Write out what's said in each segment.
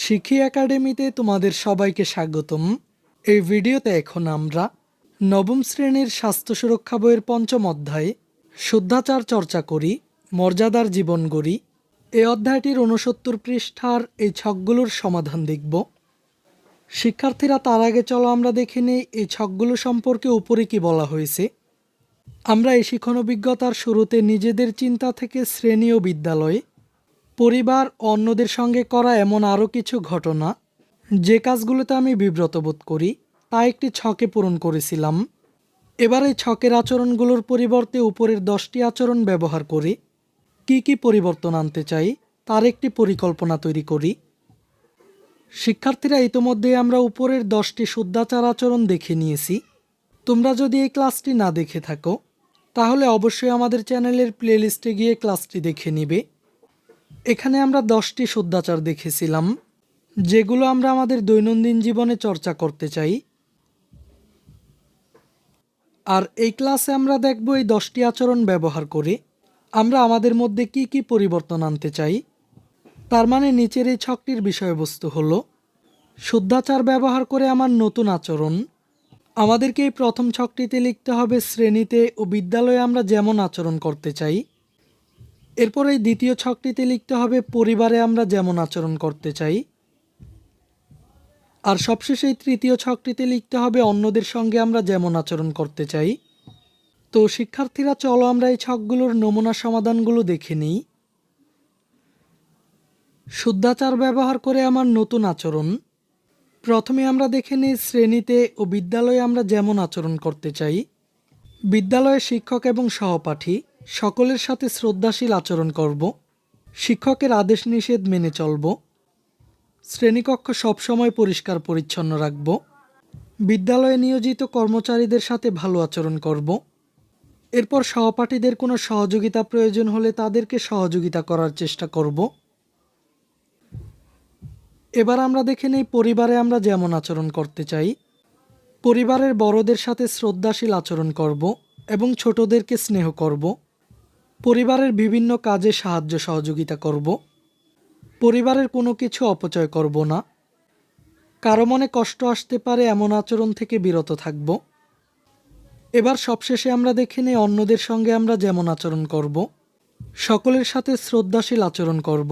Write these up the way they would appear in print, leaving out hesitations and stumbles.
শিখি একাডেমিতে তোমাদের সবাইকে স্বাগতম। এই ভিডিওতে এখন আমরা নবম শ্রেণীর স্বাস্থ্য সুরক্ষা বইয়ের পঞ্চম অধ্যায়ে শুদ্ধাচার চর্চা করি, মর্যাদার জীবন গড়ি। এই অধ্যায়টির ৬৯ পৃষ্ঠার এই ছকগুলোর সমাধান দেখব। শিক্ষার্থীরা, তার আগে চলো আমরা দেখে নেই এই ছকগুলো সম্পর্কে উপরে কি বলা হয়েছে। আমরা এই শিক্ষণ অভিজ্ঞতার শুরুতে নিজেদের চিন্তা থেকে শ্রেণী ও বিদ্যালয়ে, পরিবার ও অন্যদের সঙ্গে করা এমন আরও কিছু ঘটনা যে কাজগুলোতে আমি বিব্রত বোধ করি তা একটি ছকে পূরণ করেছিলাম। এবার এই ছকের আচরণগুলোর পরিবর্তে উপরের 10টি আচরণ ব্যবহার করে কি কি পরিবর্তন আনতে চাই তার একটি পরিকল্পনা তৈরি করি। শিক্ষার্থীরা, ইতোমধ্যে আমরা উপরের 10টি শুদ্ধাচার আচরণ দেখে নিয়েছি। তোমরা যদি এই ক্লাসটি না দেখে থাকো তাহলে অবশ্যই আমাদের চ্যানেলের প্লেলিস্টে গিয়ে ক্লাসটি দেখে নিবে। এখানে আমরা 10টি শুদ্ধাচার দেখেছিলাম যেগুলো আমরা আমাদের দৈনন্দিন জীবনে চর্চা করতে চাই। আর এই ক্লাসে আমরা দেখব এই 10টি আচরণ ব্যবহার করে আমরা আমাদের মধ্যে কি কি পরিবর্তন আনতে চাই। তার মানে নিচের এই ছকটির বিষয়বস্তু হলো শুদ্ধাচার ব্যবহার করে আমার নতুন আচরণ। আমাদেরকে এই প্রথম ছকটিতে লিখতে হবে শ্রেণীতে ও বিদ্যালয়ে আমরা যেমন আচরণ করতে চাই। এরপর এই দ্বিতীয় ছকটিতে লিখতে হবে পরিবারে আমরা যেমন আচরণ করতে চাই। আর সবশেষে এই তৃতীয় ছকটিতে লিখতে হবে অন্যদের সঙ্গে আমরা যেমন আচরণ করতে চাই। তো শিক্ষার্থীরা, চলো আমরা এই ছকগুলোর নমুনা সমাধানগুলো দেখে নিই। শুদ্ধাচার ব্যবহার করে আমার নতুন আচরণ। প্রথমে আমরা দেখে নিই শ্রেণীতে ও বিদ্যালয়ে আমরা যেমন আচরণ করতে চাই। বিদ্যালয়ে শিক্ষক এবং সহপাঠী সকলের সাথে শ্রদ্ধাশীল আচরণ করব। শিক্ষকের আদেশ নিষেধ মেনে চলব। শ্রেণীকক্ষ সবসময় পরিষ্কার পরিচ্ছন্ন রাখব। বিদ্যালয়ে নিয়োজিত কর্মচারীদের সাথে ভালো আচরণ করব। এরপর সহপাঠীদের কোনো সহযোগিতা প্রয়োজন হলে তাদেরকে সহযোগিতা করার চেষ্টা করব। এবার আমরা দেখে নেই পরিবারে আমরা যেমন আচরণ করতে চাই। পরিবারের বড়দের সাথে শ্রদ্ধাশীল আচরণ করব এবং ছোটদেরকে স্নেহ করব। পরিবারের বিভিন্ন কাজে সাহায্য সহযোগিতা করব। পরিবারের কোনো কিছু অপচয় করব না। কারো মনে কষ্ট আসতে পারে এমন আচরণ থেকে বিরত থাকব। এবার সবশেষে আমরা দেখে নিই অন্যদের সঙ্গে আমরা যেমন আচরণ করব। সকলের সাথে শ্রদ্ধাশীল আচরণ করব।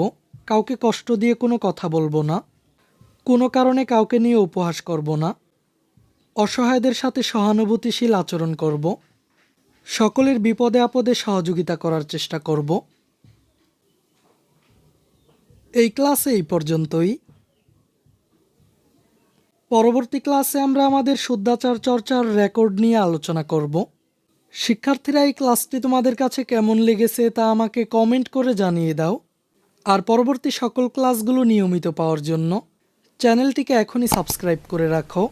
কাউকে কষ্ট দিয়ে কোনো কথা বলবো না। কোনো কারণে কাউকে নিয়ে উপহাস করব না। অসহায়দের সাথে সহানুভূতিশীল আচরণ করব। সকলের বিপদে আপদে সহযোগিতা করার চেষ্টা করব। এই ক্লাসে এই পর্যন্তই। পরবর্তী ক্লাসে আমরা আমাদের শুদ্ধাচার চর্চার রেকর্ড নিয়ে আলোচনা করব। শিক্ষার্থীরা, এই ক্লাসটি তোমাদের কাছে কেমন লেগেছে তা আমাকে কমেন্ট করে জানিয়ে দাও। আর পরবর্তী সকল ক্লাসগুলো নিয়মিত পাওয়ার জন্য চ্যানেলটিকে এখনই সাবস্ক্রাইব করে রাখো।